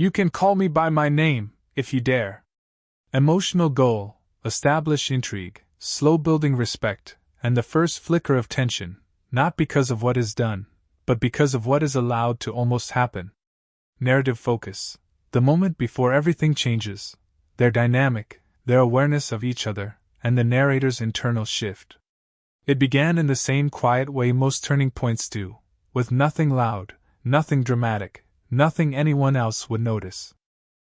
You can call me by my name, if you dare. Emotional goal, establish intrigue, slow building respect, and the first flicker of tension, not because of what is done, but because of what is allowed to almost happen. Narrative focus, the moment before everything changes, their dynamic, their awareness of each other, and the narrator's internal shift. It began in the same quiet way most turning points do, with nothing loud, nothing dramatic, nothing anyone else would notice.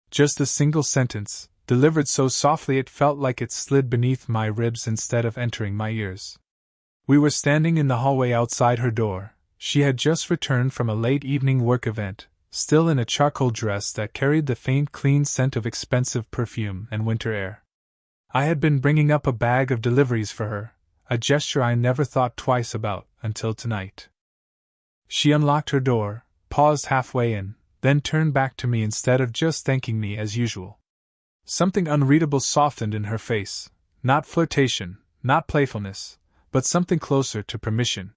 Just a single sentence, delivered so softly it felt like it slid beneath my ribs instead of entering my ears. We were standing in the hallway outside her door. She had just returned from a late evening work event, still in a charcoal dress that carried the faint clean scent of expensive perfume and winter air. I had been bringing up a bag of deliveries for her, a gesture I never thought twice about until tonight. She unlocked her door, paused halfway in, then turned back to me instead of just thanking me as usual. Something unreadable softened in her face, not flirtation, not playfulness, but something closer to permission.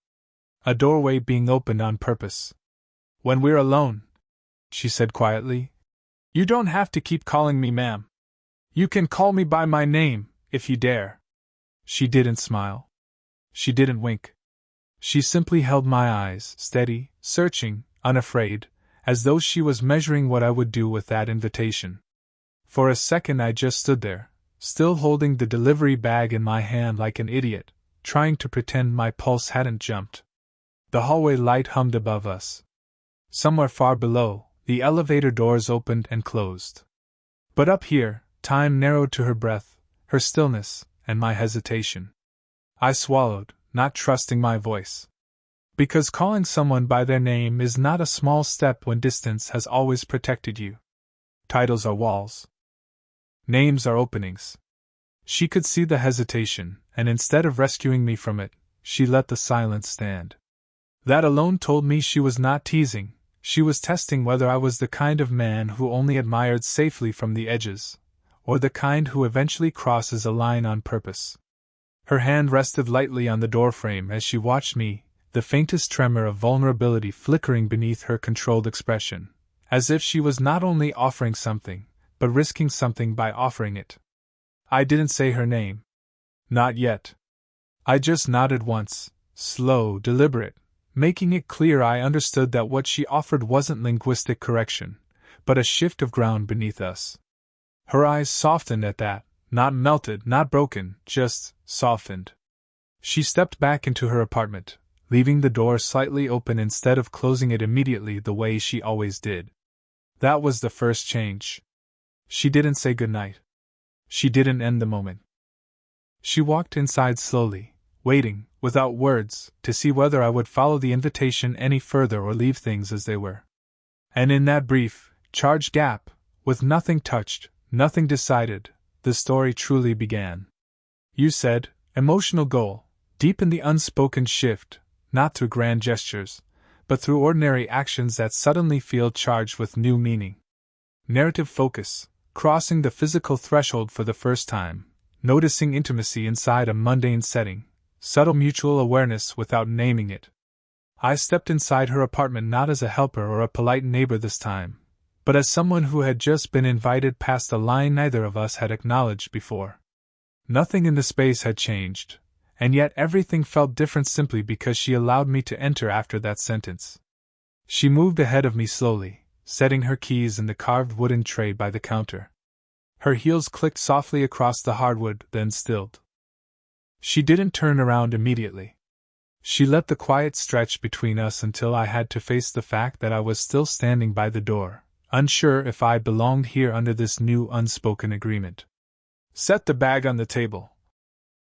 A doorway being opened on purpose. When we're alone, she said quietly, you don't have to keep calling me ma'am. You can call me by my name, if you dare. She didn't smile. She didn't wink. She simply held my eyes, steady, searching, unafraid, as though she was measuring what I would do with that invitation. For a second I just stood there, still holding the delivery bag in my hand like an idiot, trying to pretend my pulse hadn't jumped. The hallway light hummed above us. Somewhere far below, the elevator doors opened and closed. But up here, time narrowed to her breath, her stillness, and my hesitation. I swallowed, not trusting my voice. Because calling someone by their name is not a small step when distance has always protected you. Titles are walls. Names are openings. She could see the hesitation, and instead of rescuing me from it, she let the silence stand. That alone told me she was not teasing, she was testing whether I was the kind of man who only admired safely from the edges, or the kind who eventually crosses a line on purpose. Her hand rested lightly on the doorframe as she watched me, the faintest tremor of vulnerability flickering beneath her controlled expression, as if she was not only offering something, but risking something by offering it. I didn't say her name. Not yet. I just nodded once, slow, deliberate, making it clear I understood that what she offered wasn't linguistic correction, but a shift of ground beneath us. Her eyes softened at that, not melted, not broken, just softened. She stepped back into her apartment, leaving the door slightly open instead of closing it immediately the way she always did. That was the first change. She didn't say goodnight. She didn't end the moment. She walked inside slowly, waiting, without words, to see whether I would follow the invitation any further or leave things as they were. And in that brief, charged gap, with nothing touched, nothing decided, the story truly began. You said, emotional goal, deep in the unspoken shift, not through grand gestures, but through ordinary actions that suddenly feel charged with new meaning. Narrative focus, crossing the physical threshold for the first time, noticing intimacy inside a mundane setting, subtle mutual awareness without naming it. I stepped inside her apartment not as a helper or a polite neighbor this time, but as someone who had just been invited past a line neither of us had acknowledged before. Nothing in the space had changed, and yet everything felt different simply because she allowed me to enter after that sentence. She moved ahead of me slowly, setting her keys in the carved wooden tray by the counter. Her heels clicked softly across the hardwood, then stilled. She didn't turn around immediately. She let the quiet stretch between us until I had to face the fact that I was still standing by the door, unsure if I belonged here under this new unspoken agreement. Set the bag on the table,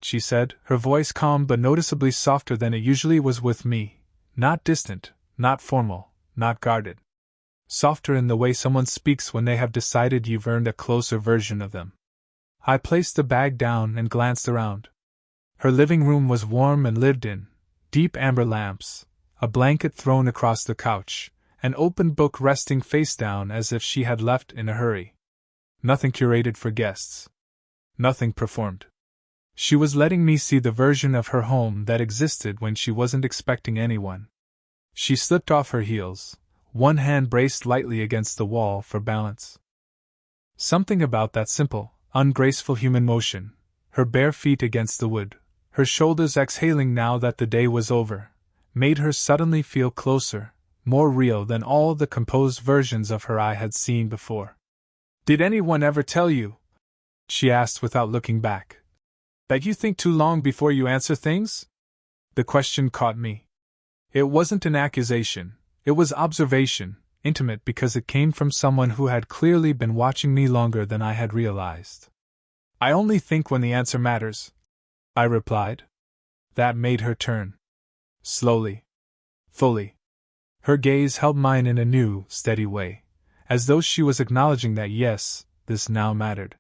she said, her voice calm but noticeably softer than it usually was with me, not distant, not formal, not guarded. Softer in the way someone speaks when they have decided you've earned a closer version of them. I placed the bag down and glanced around. Her living room was warm and lived in, deep amber lamps, a blanket thrown across the couch, an open book resting face down as if she had left in a hurry. Nothing curated for guests. Nothing performed. She was letting me see the version of her home that existed when she wasn't expecting anyone. She slipped off her heels, one hand braced lightly against the wall for balance. Something about that simple, ungraceful human motion, her bare feet against the wood, her shoulders exhaling now that the day was over, made her suddenly feel closer, more real than all the composed versions of her I had seen before. "Did anyone ever tell you," she asked without looking back, "that you think too long before you answer things?" The question caught me. It wasn't an accusation, it was observation, intimate because it came from someone who had clearly been watching me longer than I had realized. "I only think when the answer matters," I replied. That made her turn. Slowly. Fully. Her gaze held mine in a new, steady way, as though she was acknowledging that yes, this now mattered.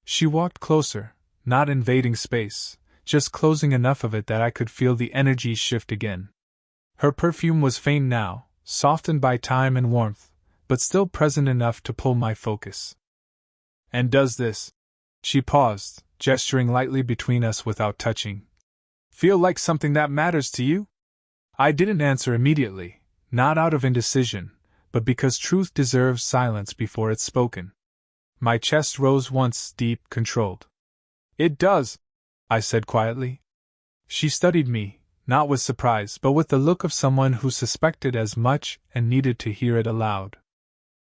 She walked closer, not invading space, just closing enough of it that I could feel the energy shift again. Her perfume was faint now, softened by time and warmth, but still present enough to pull my focus. "And does this," she paused, gesturing lightly between us without touching, "feel like something that matters to you?" I didn't answer immediately, not out of indecision, but because truth deserves silence before it's spoken. My chest rose once, deep, controlled. "It does," I said quietly. She studied me, not with surprise but with the look of someone who suspected as much and needed to hear it aloud.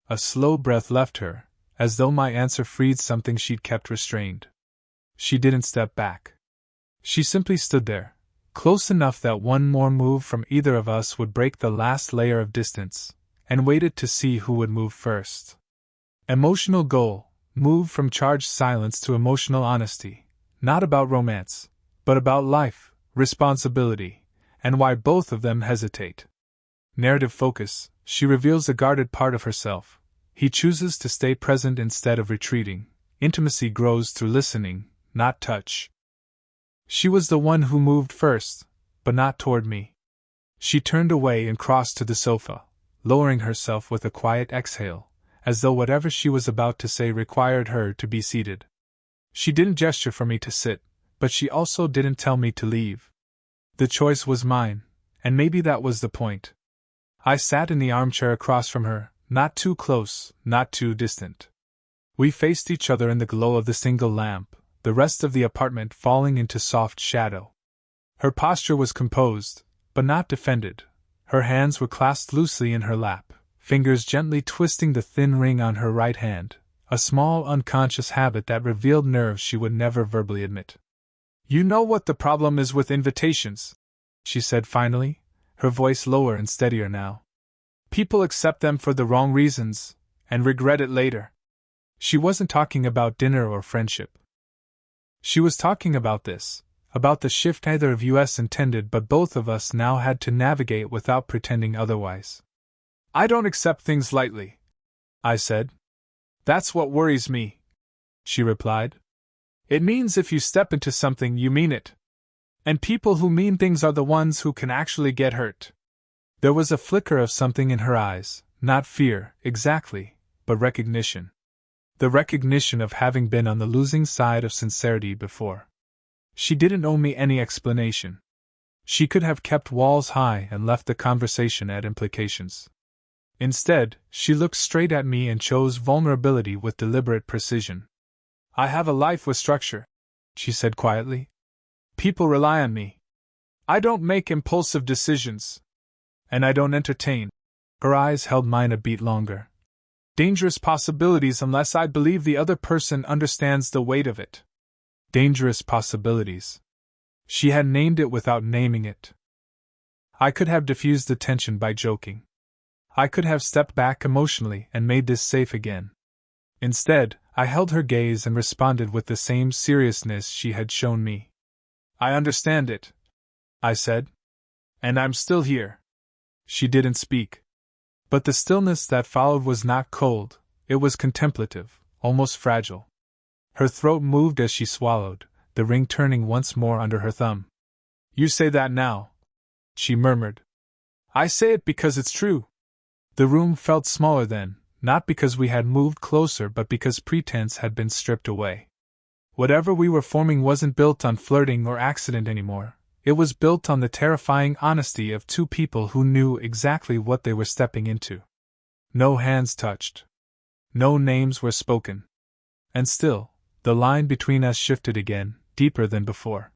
A slow breath left her, as though my answer freed something she'd kept restrained. She didn't step back. She simply stood there, close enough that one more move from either of us would break the last layer of distance, and waited to see who would move first. Emotional goal, move from charged silence to emotional honesty, not about romance, but about life, responsibility, and why both of them hesitate. Narrative focus, she reveals a guarded part of herself. He chooses to stay present instead of retreating. Intimacy grows through listening, not touch. She was the one who moved first, but not toward me. She turned away and crossed to the sofa, lowering herself with a quiet exhale, as though whatever she was about to say required her to be seated. She didn't gesture for me to sit, but she also didn't tell me to leave. The choice was mine, and maybe that was the point. I sat in the armchair across from her, not too close, not too distant. We faced each other in the glow of the single lamp, the rest of the apartment falling into soft shadow. Her posture was composed, but not defended. Her hands were clasped loosely in her lap, fingers gently twisting the thin ring on her right hand, a small unconscious habit that revealed nerves she would never verbally admit. "You know what the problem is with invitations," she said finally, her voice lower and steadier now. "People accept them for the wrong reasons, and regret it later." She wasn't talking about dinner or friendship. She was talking about this, about the shift neither of us intended but both of us now had to navigate without pretending otherwise. "I don't accept things lightly," I said. "That's what worries me," she replied. "It means if you step into something you mean it. And people who mean things are the ones who can actually get hurt." There was a flicker of something in her eyes, not fear, exactly, but recognition. The recognition of having been on the losing side of sincerity before. She didn't owe me any explanation. She could have kept walls high and left the conversation at implications. Instead, she looked straight at me and chose vulnerability with deliberate precision. "I have a life with structure," she said quietly. "People rely on me. I don't make impulsive decisions. And I don't entertain." Her eyes held mine a beat longer. "Dangerous possibilities unless I believe the other person understands the weight of it." Dangerous possibilities. She had named it without naming it. I could have diffused the tension by joking. I could have stepped back emotionally and made this safe again. Instead, I held her gaze and responded with the same seriousness she had shown me. "I understand it," I said. "And I'm still here." She didn't speak. But the stillness that followed was not cold, it was contemplative, almost fragile. Her throat moved as she swallowed, the ring turning once more under her thumb. "You say that now," she murmured. "I say it because it's true." The room felt smaller then, not because we had moved closer but because pretense had been stripped away. Whatever we were forming wasn't built on flirting or accident anymore. It was built on the terrifying honesty of two people who knew exactly what they were stepping into. No hands touched. No names were spoken. And still, the line between us shifted again, deeper than before.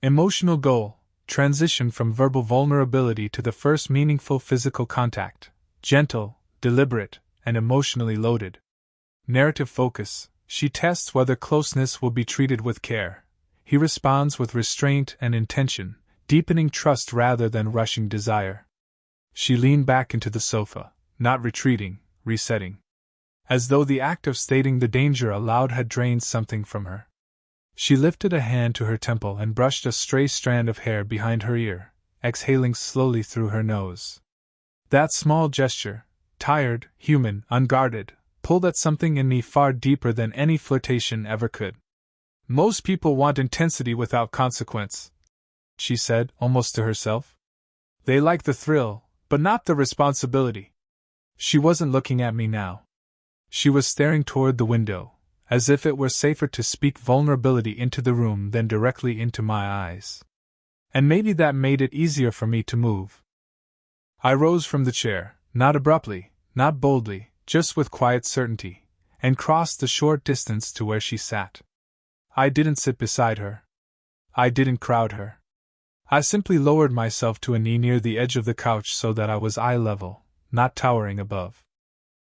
Emotional goal, transition from verbal vulnerability to the first meaningful physical contact, gentle, deliberate, and emotionally loaded. Narrative focus, she tests whether closeness will be treated with care. He responds with restraint and intention, deepening trust rather than rushing desire. She leaned back into the sofa, not retreating, resetting. As though the act of stating the danger aloud had drained something from her. She lifted a hand to her temple and brushed a stray strand of hair behind her ear, exhaling slowly through her nose. That small gesture, tired, human, unguarded, pulled at something in me far deeper than any flirtation ever could. Most people want intensity without consequence, she said, almost to herself. They like the thrill, but not the responsibility. She wasn't looking at me now. She was staring toward the window, as if it were safer to speak vulnerability into the room than directly into my eyes. And maybe that made it easier for me to move. I rose from the chair, not abruptly, not boldly, just with quiet certainty, and crossed the short distance to where she sat. I didn't sit beside her. I didn't crowd her. I simply lowered myself to a knee near the edge of the couch so that I was eye level, not towering above.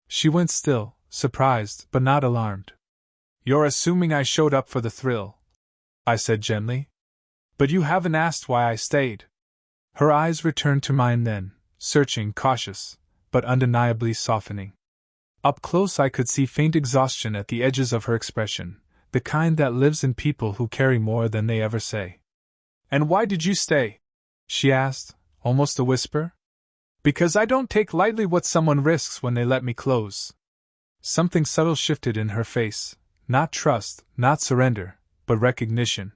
She went still, surprised but not alarmed. "You're assuming I showed up for the thrill," I said gently. "But you haven't asked why I stayed." Her eyes returned to mine then, searching, cautious, but undeniably softening. Up close I could see faint exhaustion at the edges of her expression, the kind that lives in people who carry more than they ever say. "And why did you stay?" she asked, almost a whisper. "Because I don't take lightly what someone risks when they let me close." Something subtle shifted in her face, not trust, not surrender, but recognition.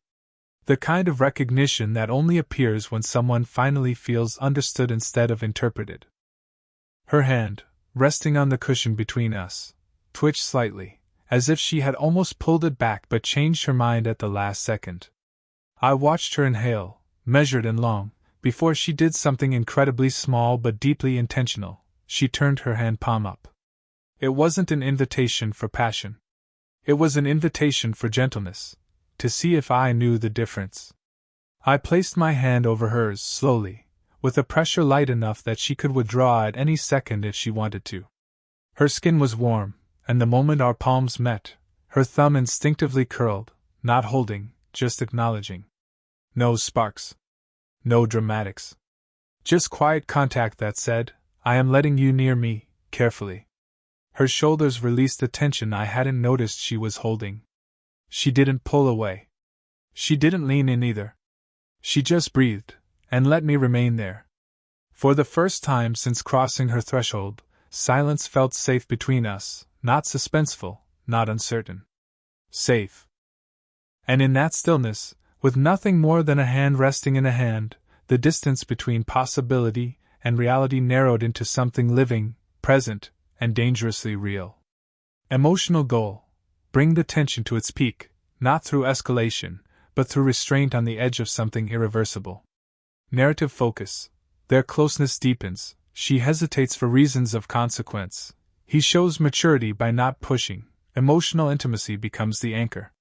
The kind of recognition that only appears when someone finally feels understood instead of interpreted. Her hand, resting on the cushion between us, twitched slightly, as if she had almost pulled it back but changed her mind at the last second. I watched her inhale, measured and long, before she did something incredibly small but deeply intentional. She turned her hand palm up. It wasn't an invitation for passion. It was an invitation for gentleness, to see if I knew the difference. I placed my hand over hers slowly, with a pressure light enough that she could withdraw at any second if she wanted to. Her skin was warm, and the moment our palms met, her thumb instinctively curled, not holding, just acknowledging. No sparks. No dramatics. Just quiet contact that said, "I am letting you near me, carefully." Her shoulders released the tension I hadn't noticed she was holding. She didn't pull away. She didn't lean in either. She just breathed, and let me remain there. For the first time since crossing her threshold, silence felt safe between us, not suspenseful, not uncertain. Safe. And in that stillness, with nothing more than a hand resting in a hand, the distance between possibility and reality narrowed into something living, present, and dangerously real. Emotional goal. Bring the tension to its peak, not through escalation, but through restraint on the edge of something irreversible. Narrative focus. Their closeness deepens. She hesitates for reasons of consequence. He shows maturity by not pushing. Emotional intimacy becomes the anchor.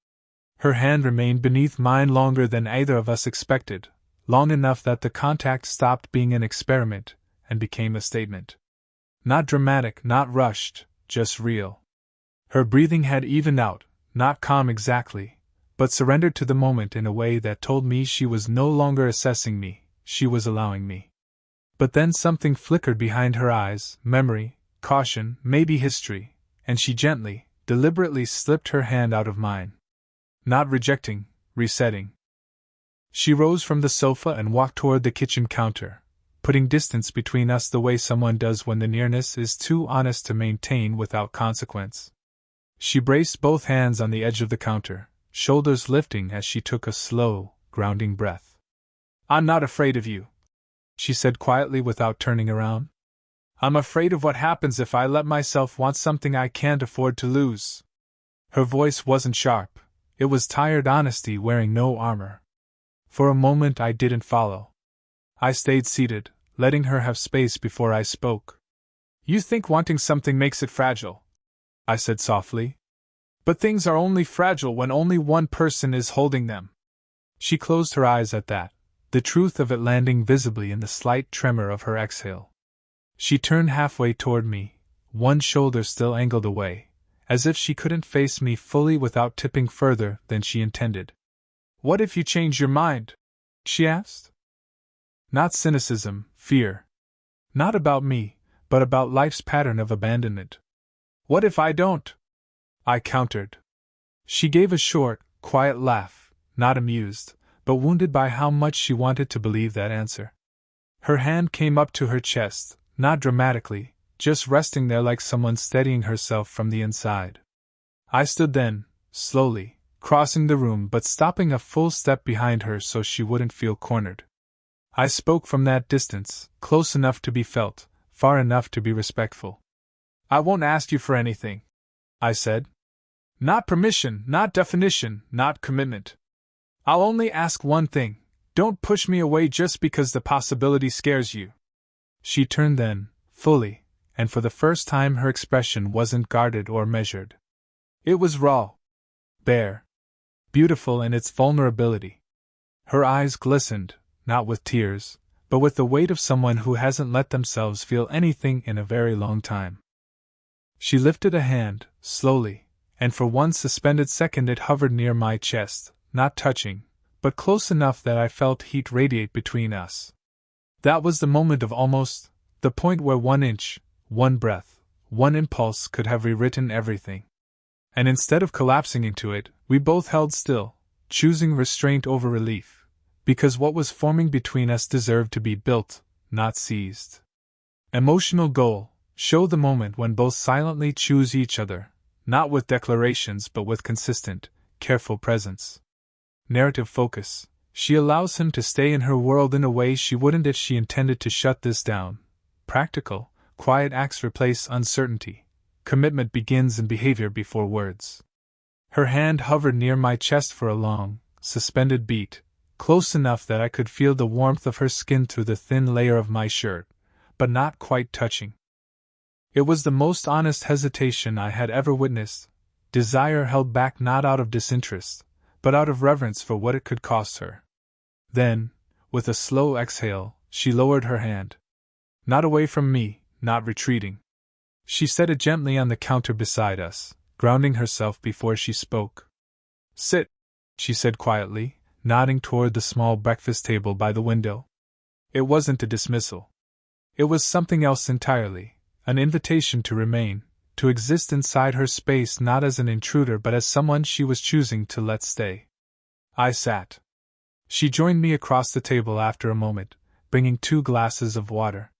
Her hand remained beneath mine longer than either of us expected, long enough that the contact stopped being an experiment and became a statement. Not dramatic, not rushed, just real. Her breathing had evened out, not calm exactly, but surrendered to the moment in a way that told me she was no longer assessing me, she was allowing me. But then something flickered behind her eyes, memory, caution, maybe history, and she gently, deliberately slipped her hand out of mine. Not rejecting, resetting. She rose from the sofa and walked toward the kitchen counter, putting distance between us the way someone does when the nearness is too honest to maintain without consequence. She braced both hands on the edge of the counter, shoulders lifting as she took a slow, grounding breath. "I'm not afraid of you," she said quietly without turning around. "I'm afraid of what happens if I let myself want something I can't afford to lose." Her voice wasn't sharp, it was tired honesty wearing no armor. For a moment I didn't follow. I stayed seated, letting her have space before I spoke. You think wanting something makes it fragile, I said softly. But things are only fragile when only one person is holding them. She closed her eyes at that, the truth of it landing visibly in the slight tremor of her exhale. She turned halfway toward me, one shoulder still angled away, as if she couldn't face me fully without tipping further than she intended. What if you change your mind? She asked. Not cynicism, fear. Not about me, but about life's pattern of abandonment. What if I don't? I countered. She gave a short, quiet laugh, not amused, but wounded by how much she wanted to believe that answer. Her hand came up to her chest, not dramatically, just resting there like someone steadying herself from the inside. I stood then, slowly, crossing the room but stopping a full step behind her so she wouldn't feel cornered. I spoke from that distance, close enough to be felt, far enough to be respectful. I won't ask you for anything, I said. Not permission, not definition, not commitment. I'll only ask one thing: don't push me away just because the possibility scares you. She turned then, fully, and for the first time her expression wasn't guarded or measured. It was raw, bare, beautiful in its vulnerability. Her eyes glistened, not with tears, but with the weight of someone who hasn't let themselves feel anything in a very long time. She lifted a hand, slowly, and for one suspended second it hovered near my chest, not touching, but close enough that I felt heat radiate between us. That was the moment of almost, the point where 1 inch, 1 breath, 1 impulse could have rewritten everything. And instead of collapsing into it, we both held still, choosing restraint over relief, because what was forming between us deserved to be built, not seized. Emotional goal: show the moment when both silently choose each other, not with declarations but with consistent, careful presence. Narrative focus: she allows him to stay in her world in a way she wouldn't if she intended to shut this down. Practical, quiet acts replace uncertainty. Commitment begins in behavior before words. Her hand hovered near my chest for a long, suspended beat, close enough that I could feel the warmth of her skin through the thin layer of my shirt, but not quite touching. It was the most honest hesitation I had ever witnessed, desire held back not out of disinterest, but out of reverence for what it could cost her. Then, with a slow exhale, she lowered her hand. Not away from me, not retreating. She set it gently on the counter beside us, grounding herself before she spoke. Sit, she said quietly, nodding toward the small breakfast table by the window. It wasn't a dismissal. It was something else entirely, an invitation to remain, to exist inside her space not as an intruder but as someone she was choosing to let stay. I sat. She joined me across the table after a moment, bringing 2 glasses of water.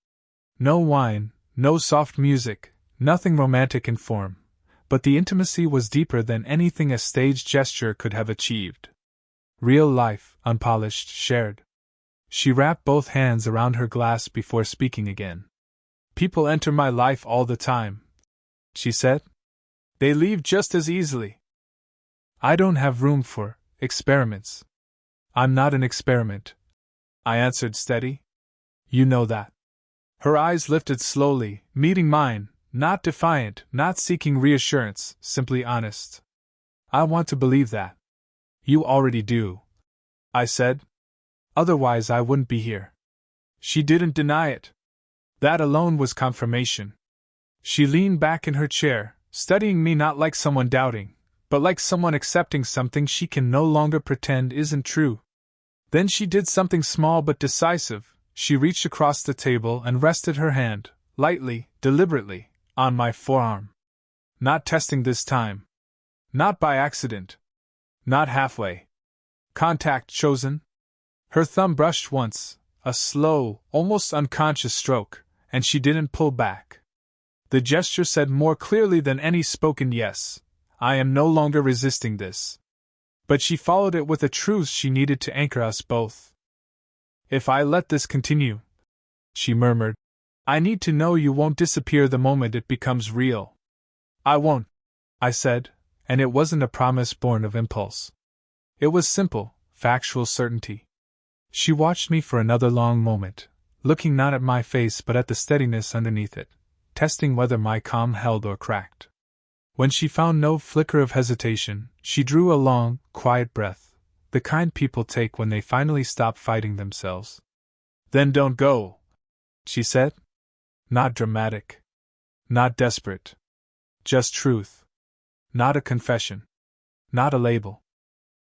No wine, no soft music, nothing romantic in form, but the intimacy was deeper than anything a stage gesture could have achieved. Real life, unpolished, shared. She wrapped both hands around her glass before speaking again. People enter my life all the time, she said. They leave just as easily. I don't have room for experiments. I'm not an experiment, I answered steady. You know that. Her eyes lifted slowly, meeting mine, not defiant, not seeking reassurance, simply honest. I want to believe that. You already do, I said. Otherwise I wouldn't be here. She didn't deny it. That alone was confirmation. She leaned back in her chair, studying me not like someone doubting, but like someone accepting something she can no longer pretend isn't true. Then she did something small but decisive. She reached across the table and rested her hand, lightly, deliberately, on my forearm. Not testing this time. Not by accident. Not halfway. Contact chosen. Her thumb brushed once, a slow, almost unconscious stroke, and she didn't pull back. The gesture said more clearly than any spoken yes, I am no longer resisting this. But she followed it with a truth she needed to anchor us both. If I let this continue, she murmured, I need to know you won't disappear the moment it becomes real. I won't, I said, and it wasn't a promise born of impulse. It was simple, factual certainty. She watched me for another long moment, looking not at my face but at the steadiness underneath it, testing whether my calm held or cracked. When she found no flicker of hesitation, she drew a long, quiet breath, the kind people take when they finally stop fighting themselves. "Then don't go," she said. Not dramatic. Not desperate. Just truth. Not a confession. Not a label.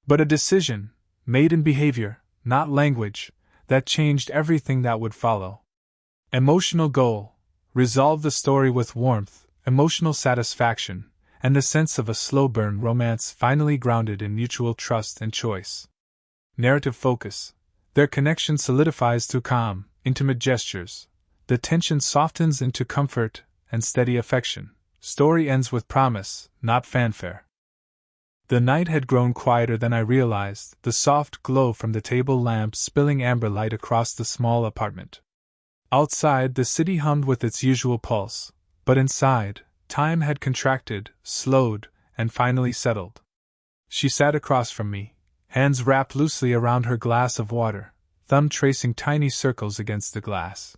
But a decision, made in behavior, not language, that changed everything that would follow. Emotional goal: resolve the story with warmth, emotional satisfaction, and the sense of a slow burn romance finally grounded in mutual trust and choice. Narrative focus: their connection solidifies through calm, intimate gestures. The tension softens into comfort and steady affection. Story ends with promise, not fanfare. The night had grown quieter than I realized, the soft glow from the table lamp spilling amber light across the small apartment. Outside, the city hummed with its usual pulse, but inside, time had contracted, slowed, and finally settled. She sat across from me, hands wrapped loosely around her glass of water, thumb tracing tiny circles against the glass.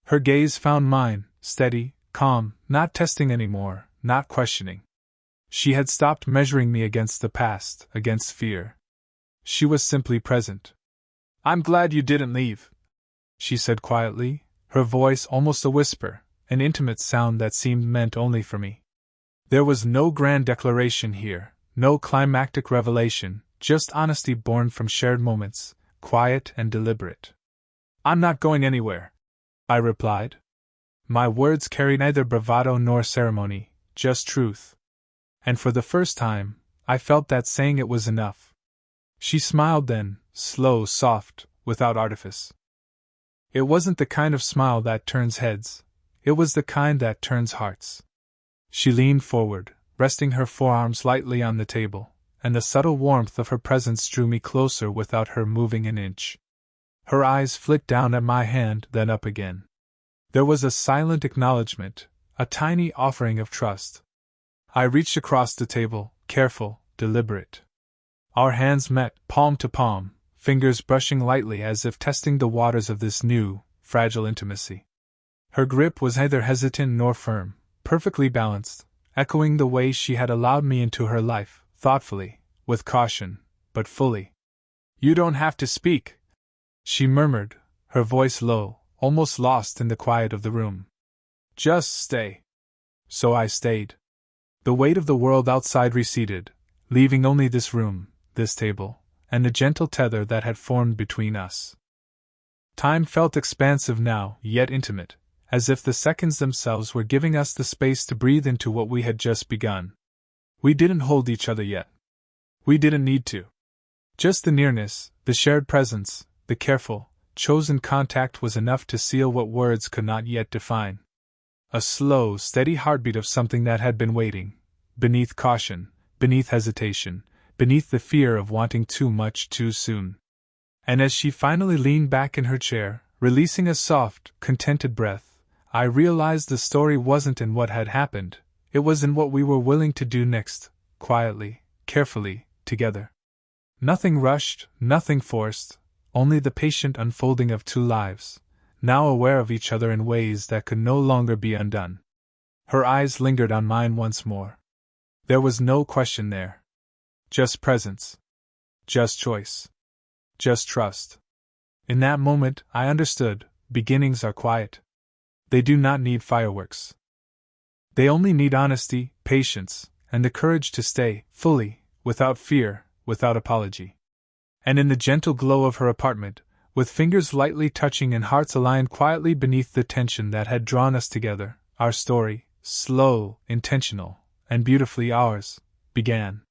Her gaze found mine, steady, calm, not testing anymore, not questioning. She had stopped measuring me against the past, against fear. She was simply present. "I'm glad you didn't leave," she said quietly, her voice almost a whisper, an intimate sound that seemed meant only for me. There was no grand declaration here, no climactic revelation, just honesty born from shared moments, quiet and deliberate. "I'm not going anywhere," I replied. My words carried neither bravado nor ceremony, just truth. And for the first time, I felt that saying it was enough. She smiled then, slow, soft, without artifice. It wasn't the kind of smile that turns heads, it was the kind that turns hearts. She leaned forward, resting her forearms lightly on the table, and the subtle warmth of her presence drew me closer without her moving an inch. Her eyes flicked down at my hand, then up again. There was a silent acknowledgement, a tiny offering of trust. I reached across the table, careful, deliberate. Our hands met, palm to palm, fingers brushing lightly as if testing the waters of this new, fragile intimacy. Her grip was neither hesitant nor firm, perfectly balanced, echoing the way she had allowed me into her life, thoughtfully, with caution, but fully. "You don't have to speak," she murmured, her voice low, almost lost in the quiet of the room. "Just stay." So I stayed. The weight of the world outside receded, leaving only this room, this table, and the gentle tether that had formed between us. Time felt expansive now, yet intimate, as if the seconds themselves were giving us the space to breathe into what we had just begun. We didn't hold each other yet. We didn't need to. Just the nearness, the shared presence, the careful, chosen contact was enough to seal what words could not yet define. A slow, steady heartbeat of something that had been waiting, beneath caution, beneath hesitation, beneath the fear of wanting too much too soon. And as she finally leaned back in her chair, releasing a soft, contented breath, I realized the story wasn't in what had happened, it was in what we were willing to do next, quietly, carefully, together. Nothing rushed, nothing forced, only the patient unfolding of two lives, now aware of each other in ways that could no longer be undone. Her eyes lingered on mine once more. There was no question there. Just presence. Just choice. Just trust. In that moment, I understood, beginnings are quiet. They do not need fireworks. They only need honesty, patience, and the courage to stay, fully, without fear, without apology. And in the gentle glow of her apartment, with fingers lightly touching and hearts aligned quietly beneath the tension that had drawn us together, our story, slow, intentional, and beautifully ours, began.